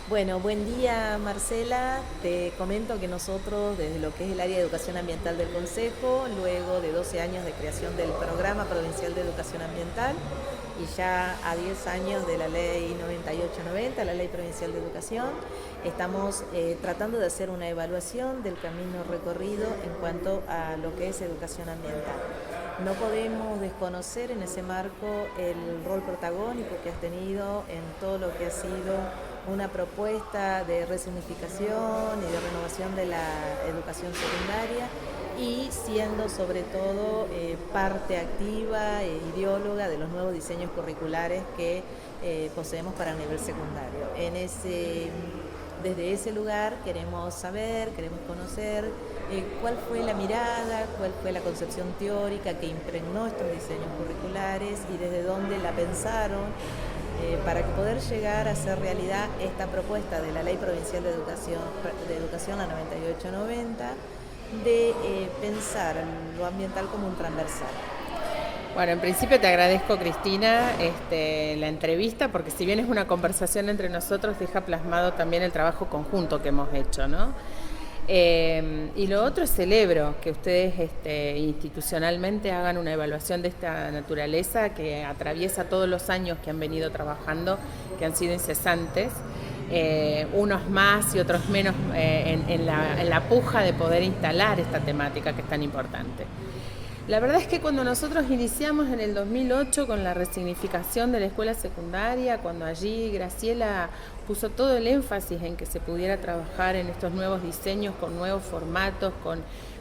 Bueno, buen día Marcela. Te comento que nosotros desde lo que es el área de educación ambiental del Consejo, luego de 12 años de creación del Programa Provincial de Educación Ambiental y ya a 10 años de la Ley 9890, la Ley Provincial de Educación, estamos tratando de hacer una evaluación del camino recorrido en cuanto a lo que es educación ambiental. No podemos desconocer en ese marco el rol protagónico que has tenido en todo lo que ha sido una propuesta de resignificación y de renovación de la educación secundaria y siendo sobre todo parte activa e ideóloga de los nuevos diseños curriculares que poseemos para el nivel secundario. Desde ese lugar queremos saber, queremos conocer cuál fue la mirada, cuál fue la concepción teórica que impregnó estos diseños curriculares y desde dónde la pensaron para que poder llegar a hacer realidad esta propuesta de la Ley Provincial de Educación la 9890, de pensar lo ambiental como un transversal. Bueno, en principio te agradezco, Cristina, la entrevista, porque si bien es una conversación entre nosotros, deja plasmado también el trabajo conjunto que hemos hecho, ¿no? Y lo otro, celebro que ustedes institucionalmente hagan una evaluación de esta naturaleza que atraviesa todos los años que han venido trabajando, que han sido incesantes, unos más y otros menos en la puja de poder instalar esta temática que es tan importante. La verdad es que cuando nosotros iniciamos en el 2008 con la resignificación de la escuela secundaria, cuando allí Graciela puso todo el énfasis en que se pudiera trabajar en estos nuevos diseños, con nuevos formatos,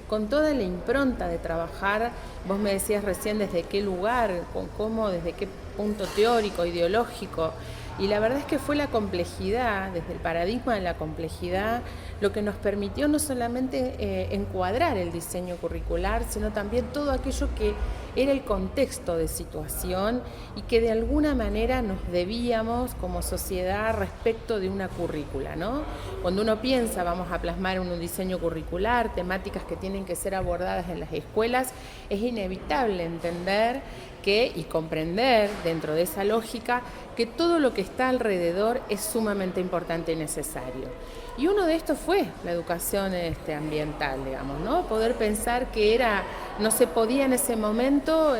con toda la impronta de trabajar, vos me decías recién desde qué lugar, con cómo, desde qué punto teórico, ideológico, y la verdad es que fue la complejidad, desde el paradigma de la complejidad, lo que nos permitió no solamente encuadrar el diseño curricular, sino también todo aquello que era el contexto de situación y que de alguna manera nos debíamos como sociedad respecto de una currícula, ¿no? Cuando uno piensa, vamos a plasmar en un diseño curricular, temáticas que tienen que ser abordadas en las escuelas, es inevitable entender y comprender dentro de esa lógica que todo lo que está alrededor es sumamente importante y necesario. Y uno de estos fue la educación ambiental, digamos, ¿no? Poder pensar que no se podía en ese momento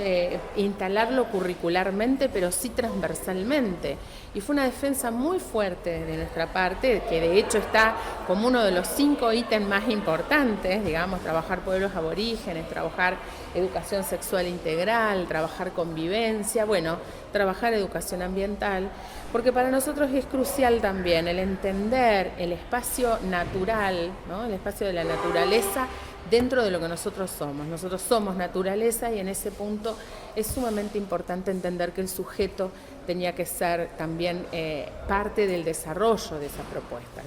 instalarlo curricularmente, pero sí transversalmente. Y fue una defensa muy fuerte de nuestra parte, que de hecho está como uno de los 5 ítems más importantes, digamos, trabajar pueblos aborígenes, trabajar educación sexual integral, trabajar convivencia, bueno, trabajar educación ambiental, porque para nosotros es crucial también el entender el espacio natural, ¿no? El espacio de la naturaleza dentro de lo que nosotros somos. Nosotros somos naturaleza y en ese punto es sumamente importante entender que el sujeto tenía que ser también parte del desarrollo de esas propuestas.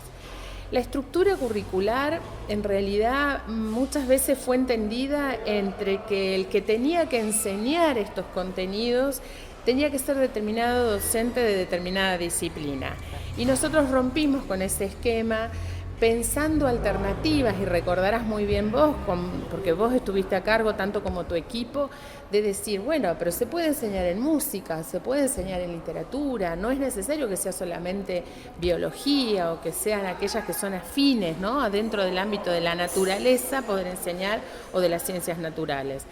La estructura curricular en realidad muchas veces fue entendida entre que el que tenía que enseñar estos contenidos tenía que ser determinado docente de determinada disciplina. Y nosotros rompimos con ese esquema pensando alternativas, y recordarás muy bien vos, porque vos estuviste a cargo tanto como tu equipo, de decir, bueno, pero se puede enseñar en música, se puede enseñar en literatura, no es necesario que sea solamente biología o que sean aquellas que son afines, ¿no? Dentro del ámbito de la naturaleza poder enseñar o de las ciencias naturales.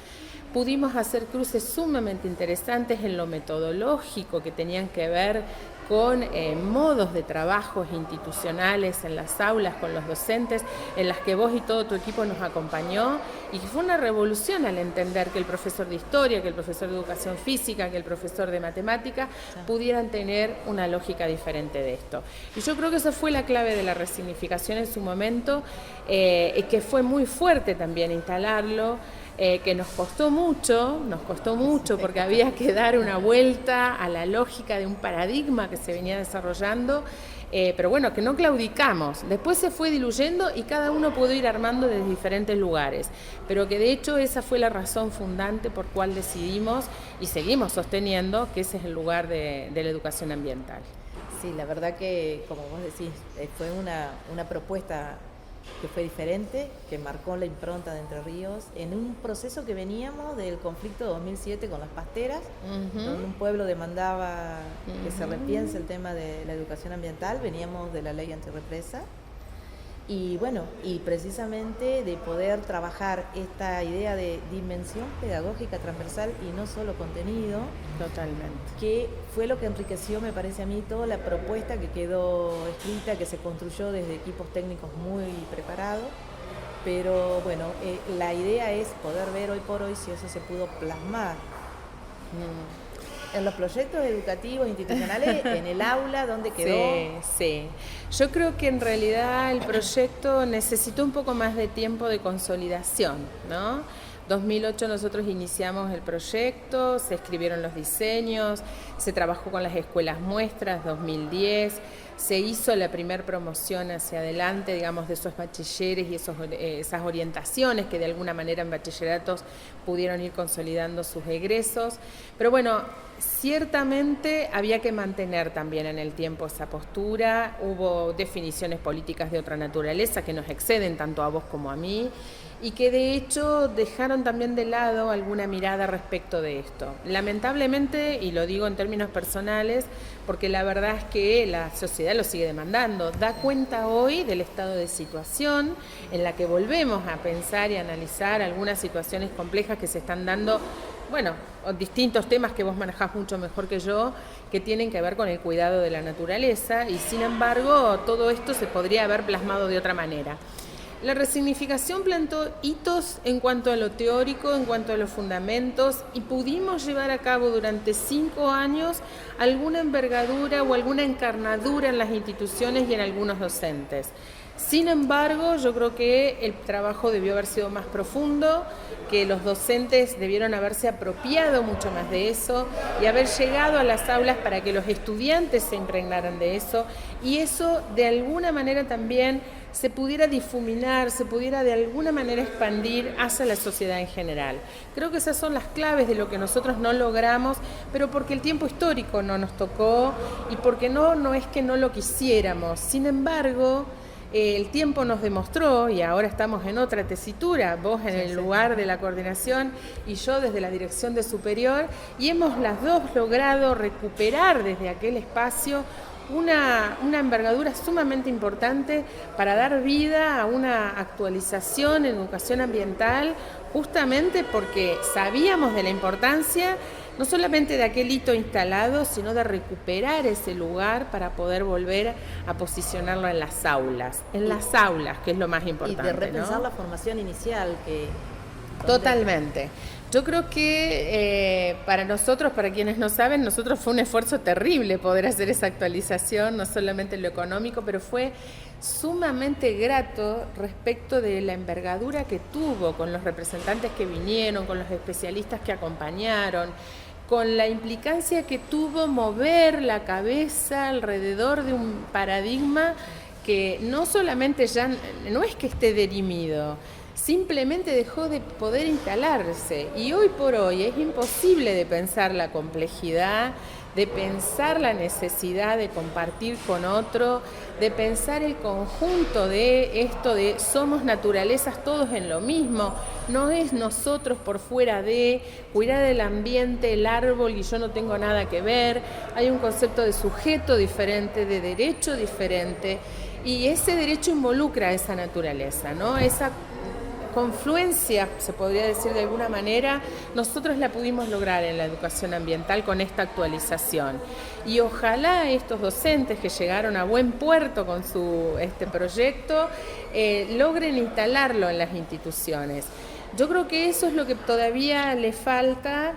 Pudimos hacer cruces sumamente interesantes en lo metodológico que tenían que ver con modos de trabajos institucionales en las aulas con los docentes, en las que vos y todo tu equipo nos acompañó, y fue una revolución al entender que el profesor de historia, que el profesor de educación física, que el profesor de matemática pudieran tener una lógica diferente de esto. Y yo creo que esa fue la clave de la resignificación en su momento, que fue muy fuerte también instalarlo, que nos costó mucho porque había que dar una vuelta a la lógica de un paradigma que se venía desarrollando, pero bueno, que no claudicamos. Después se fue diluyendo y cada uno pudo ir armando desde diferentes lugares, pero que de hecho esa fue la razón fundante por cual decidimos y seguimos sosteniendo que ese es el lugar de la educación ambiental. Sí, la verdad que, como vos decís, fue una propuesta que fue diferente, que marcó la impronta de Entre Ríos, en un proceso que veníamos del conflicto de 2007 con las pasteras, donde un pueblo demandaba que se repiense el tema de la educación ambiental, veníamos de la ley antirrepresa, y bueno, y precisamente de poder trabajar esta idea de dimensión pedagógica transversal y no solo contenido. Totalmente. Que fue lo que enriqueció, me parece a mí, toda la propuesta que quedó escrita, que se construyó desde equipos técnicos muy preparados. Pero bueno, la idea es poder ver hoy por hoy si eso se pudo plasmar en los proyectos educativos institucionales, en el aula, donde quedó. Sí. Yo creo que en realidad el proyecto necesitó un poco más de tiempo de consolidación, ¿no? 2008 nosotros iniciamos el proyecto, se escribieron los diseños, se trabajó con las escuelas muestras, 2010, se hizo la primera promoción hacia adelante, digamos, de esos bachilleres y esas orientaciones que de alguna manera en bachilleratos pudieron ir consolidando sus egresos. Pero bueno, ciertamente había que mantener también en el tiempo esa postura, hubo definiciones políticas de otra naturaleza que nos exceden tanto a vos como a mí, y que de hecho dejaron también de lado alguna mirada respecto de esto. Lamentablemente, y lo digo en términos personales, porque la verdad es que la sociedad lo sigue demandando, da cuenta hoy del estado de situación en la que volvemos a pensar y analizar algunas situaciones complejas que se están dando, bueno, distintos temas que vos manejás mucho mejor que yo, que tienen que ver con el cuidado de la naturaleza, y sin embargo todo esto se podría haber plasmado de otra manera. La resignificación plantó hitos en cuanto a lo teórico, en cuanto a los fundamentos, y pudimos llevar a cabo durante 5 años alguna envergadura o alguna encarnadura en las instituciones y en algunos docentes. Sin embargo, yo creo que el trabajo debió haber sido más profundo, que los docentes debieron haberse apropiado mucho más de eso y haber llegado a las aulas para que los estudiantes se impregnaran de eso, y eso de alguna manera también se pudiera difuminar, se pudiera de alguna manera expandir hacia la sociedad en general. Creo que esas son las claves de lo que nosotros no logramos, pero porque el tiempo histórico no nos tocó y porque no es que no lo quisiéramos. Sin embargo, el tiempo nos demostró, y ahora estamos en otra tesitura, vos en el lugar de la coordinación y yo desde la dirección de superior, y hemos las dos logrado recuperar desde aquel espacio una envergadura sumamente importante para dar vida a una actualización en educación ambiental, justamente porque sabíamos de la importancia no solamente de aquel hito instalado, sino de recuperar ese lugar para poder volver a posicionarlo en las aulas, que es lo más importante. Y de repensar, ¿no?, la formación inicial. Totalmente. Yo creo que para nosotros, para quienes no saben, fue un esfuerzo terrible poder hacer esa actualización, no solamente en lo económico, pero fue sumamente grato respecto de la envergadura que tuvo con los representantes que vinieron, con los especialistas que acompañaron, con la implicancia que tuvo mover la cabeza alrededor de un paradigma que no solamente ya no es que esté dirimido, simplemente dejó de poder instalarse, y hoy por hoy es imposible de pensar la complejidad, de pensar la necesidad de compartir con otro, de pensar el conjunto de esto de somos naturalezas todos en lo mismo, no es nosotros por fuera de cuidar el ambiente, el árbol y yo no tengo nada que ver, hay un concepto de sujeto diferente, de derecho diferente, y ese derecho involucra a esa naturaleza, ¿no? Esa confluencia, se podría decir de alguna manera, nosotros la pudimos lograr en la educación ambiental con esta actualización. Y ojalá estos docentes que llegaron a buen puerto con su proyecto logren instalarlo en las instituciones. Yo creo que eso es lo que todavía le falta,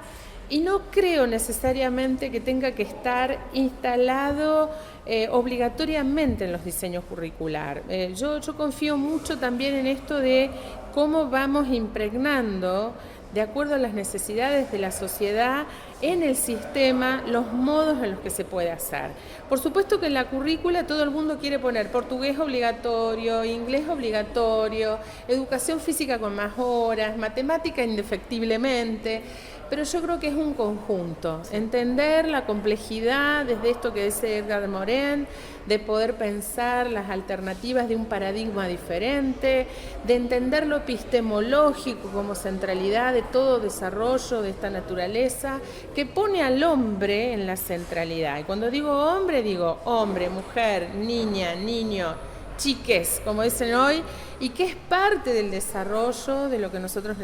y no creo necesariamente que tenga que estar instalado obligatoriamente en los diseños curricular. Yo confío mucho también en esto de cómo vamos impregnando, de acuerdo a las necesidades de la sociedad, en el sistema, los modos en los que se puede hacer. Por supuesto que en la currícula todo el mundo quiere poner portugués obligatorio, inglés obligatorio, educación física con más horas, matemática indefectiblemente, pero yo creo que es un conjunto. Entender la complejidad desde esto que dice Edgar Morin, de poder pensar las alternativas de un paradigma diferente, de entender lo epistemológico como centralidad de todo desarrollo de esta naturaleza, que pone al hombre en la centralidad. Y cuando digo hombre, mujer, niña, niño, chiques, como dicen hoy, y que es parte del desarrollo de lo que nosotros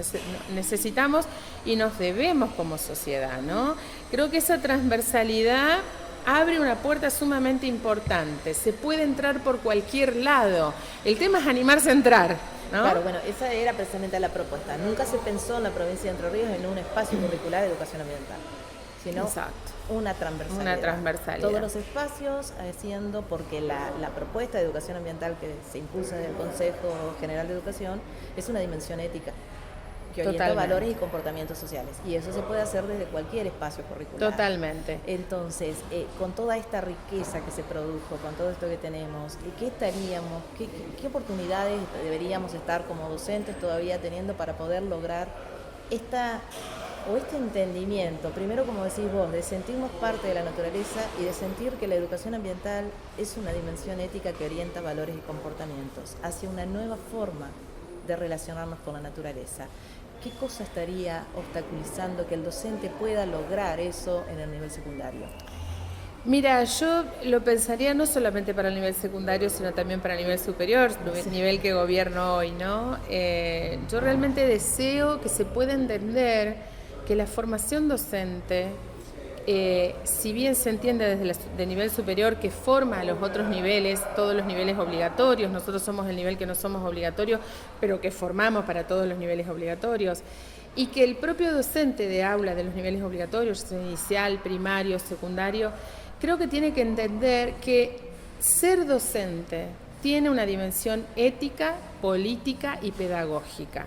necesitamos y nos debemos como sociedad, ¿no? Creo que esa transversalidad abre una puerta sumamente importante. Se puede entrar por cualquier lado. El tema es animarse a entrar, ¿no? Claro, bueno, esa era precisamente la propuesta. Nunca se pensó en la provincia de Entre Ríos en un espacio curricular de educación ambiental, sino Exacto. Una transversalidad. Todos los espacios haciendo, porque la propuesta de educación ambiental que se impulsa del Consejo General de Educación es una dimensión ética que orienta valores y comportamientos sociales. Y eso se puede hacer desde cualquier espacio curricular. Totalmente. Entonces, con toda esta riqueza que se produjo, con todo esto que tenemos, ¿qué estaríamos, qué oportunidades deberíamos estar como docentes todavía teniendo para poder lograr este entendimiento, primero como decís vos, de sentirnos parte de la naturaleza y de sentir que la educación ambiental es una dimensión ética que orienta valores y comportamientos hacia una nueva forma de relacionarnos con la naturaleza? ¿Qué cosa estaría obstaculizando que el docente pueda lograr eso en el nivel secundario? Mira, yo lo pensaría no solamente para el nivel secundario, sino también para el nivel superior, nivel que gobierno hoy, ¿no? Yo realmente deseo que se pueda entender que la formación docente, si bien se entiende desde el nivel superior que forma a los otros niveles, todos los niveles obligatorios, nosotros somos el nivel que no somos obligatorios, pero que formamos para todos los niveles obligatorios, y que el propio docente de aula de los niveles obligatorios, inicial, primario, secundario, creo que tiene que entender que ser docente tiene una dimensión ética, política y pedagógica.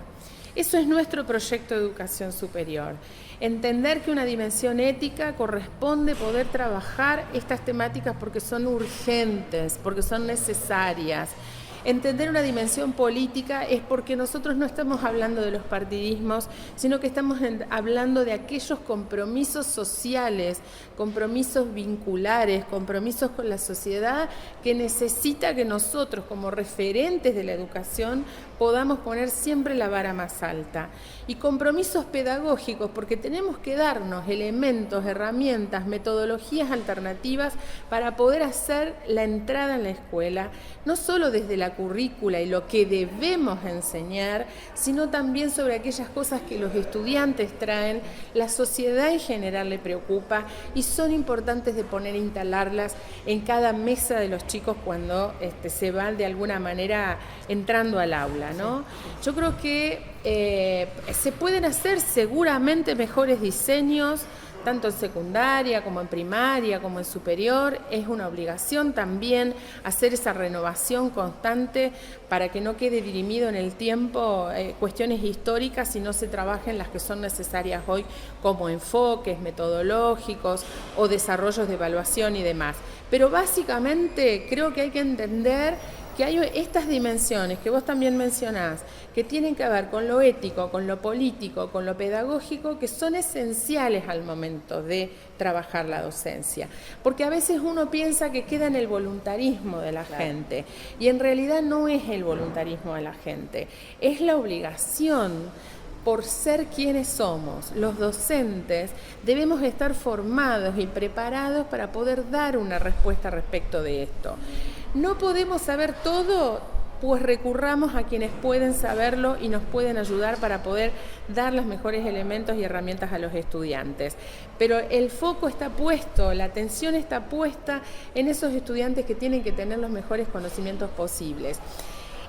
Eso es nuestro proyecto de educación superior. Entender que una dimensión ética corresponde poder trabajar estas temáticas porque son urgentes, porque son necesarias. Entender una dimensión política es porque nosotros no estamos hablando de los partidismos, sino que estamos hablando de aquellos compromisos sociales, compromisos vinculares, compromisos con la sociedad que necesita que nosotros como referentes de la educación podamos poner siempre la vara más alta. Y compromisos pedagógicos, porque tenemos que darnos elementos, herramientas, metodologías alternativas para poder hacer la entrada en la escuela, no solo desde la currícula y lo que debemos enseñar, sino también sobre aquellas cosas que los estudiantes traen, la sociedad en general le preocupa y son importantes de poner e instalarlas en cada mesa de los chicos cuando se van de alguna manera entrando al aula, ¿no? Yo creo que se pueden hacer seguramente mejores diseños, tanto en secundaria como en primaria como en superior. Es una obligación también hacer esa renovación constante para que no quede dirimido en el tiempo cuestiones históricas y no se trabajen las que son necesarias hoy como enfoques metodológicos o desarrollos de evaluación y demás. Pero básicamente creo que hay que entender que hay estas dimensiones que vos también mencionás, que tienen que ver con lo ético, con lo político, con lo pedagógico, que son esenciales al momento de trabajar la docencia. Porque a veces uno piensa que queda en el voluntarismo de la gente, y en realidad no es el voluntarismo de la gente, es la obligación. Por ser quienes somos, los docentes debemos estar formados y preparados para poder dar una respuesta respecto de esto. No podemos saber todo, pues recurramos a quienes pueden saberlo y nos pueden ayudar para poder dar los mejores elementos y herramientas a los estudiantes. Pero el foco está puesto, la atención está puesta en esos estudiantes que tienen que tener los mejores conocimientos posibles.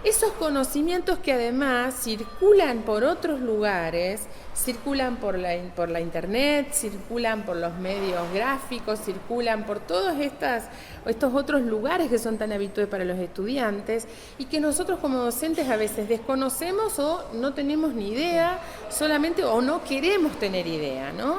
Esos conocimientos que además circulan por otros lugares, circulan por la internet, circulan por los medios gráficos, circulan por todos estos otros lugares que son tan habituales para los estudiantes y que nosotros como docentes a veces desconocemos o no tenemos ni idea, solamente o no queremos tener idea, ¿no?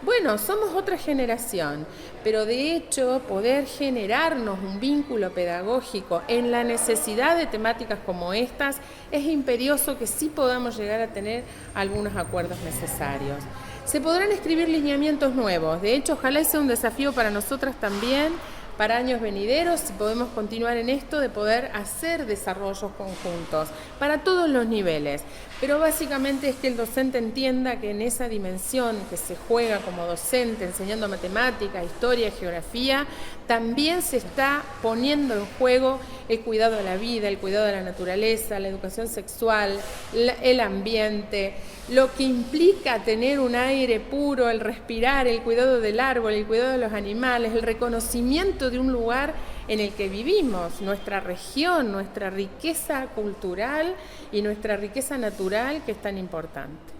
Bueno, somos otra generación, pero de hecho poder generarnos un vínculo pedagógico en la necesidad de temáticas como estas es imperioso que sí podamos llegar a tener algunos acuerdos necesarios. se podrán escribir lineamientos nuevos. De hecho, ojalá sea un desafío para nosotras también, para años venideros, si podemos continuar en esto de poder hacer desarrollos conjuntos para todos los niveles. Pero básicamente es que el docente entienda que en esa dimensión que se juega como docente, enseñando matemáticas, historia, geografía, también se está poniendo en juego el cuidado de la vida, el cuidado de la naturaleza, la educación sexual, el ambiente, lo que implica tener un aire puro, el respirar, el cuidado del árbol, el cuidado de los animales, el reconocimiento de un lugar en el que vivimos, nuestra región, nuestra riqueza cultural y nuestra riqueza natural, que es tan importante.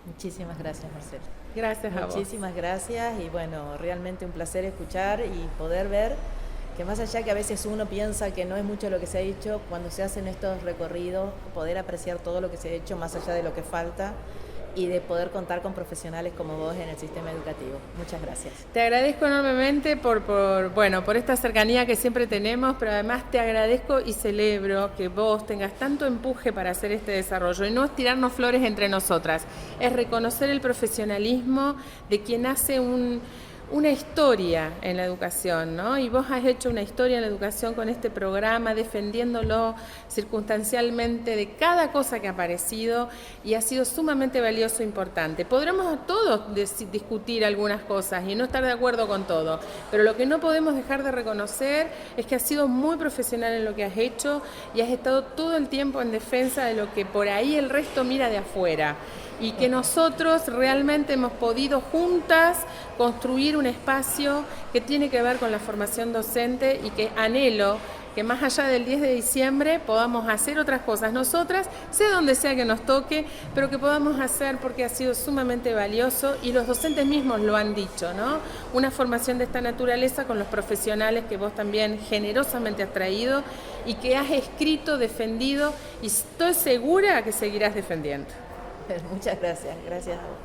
Muchísimas gracias, Marcela. Gracias a vos. Muchísimas gracias y bueno, realmente un placer escuchar y poder ver que más allá que a veces uno piensa que no es mucho lo que se ha hecho, cuando se hacen estos recorridos, poder apreciar todo lo que se ha hecho más allá de lo que falta y de poder contar con profesionales como vos en el sistema educativo. Muchas gracias. Te agradezco enormemente por esta cercanía que siempre tenemos, pero además te agradezco y celebro que vos tengas tanto empuje para hacer este desarrollo. Y no es tirarnos flores entre nosotras, es reconocer el profesionalismo de quien hace una historia en la educación, ¿no? Y vos has hecho una historia en la educación con este programa, defendiéndolo circunstancialmente de cada cosa que ha aparecido y ha sido sumamente valioso e importante. Podremos todos discutir algunas cosas y no estar de acuerdo con todo, pero lo que no podemos dejar de reconocer es que has sido muy profesional en lo que has hecho y has estado todo el tiempo en defensa de lo que por ahí el resto mira de afuera. Y que nosotros realmente hemos podido juntas construir un espacio que tiene que ver con la formación docente y que anhelo que más allá del 10 de diciembre podamos hacer otras cosas nosotras, sea donde sea que nos toque, pero que podamos hacer porque ha sido sumamente valioso y los docentes mismos lo han dicho, ¿no? Una formación de esta naturaleza con los profesionales que vos también generosamente has traído y que has escrito, defendido y estoy segura que seguirás defendiendo. Muchas gracias, gracias a vos.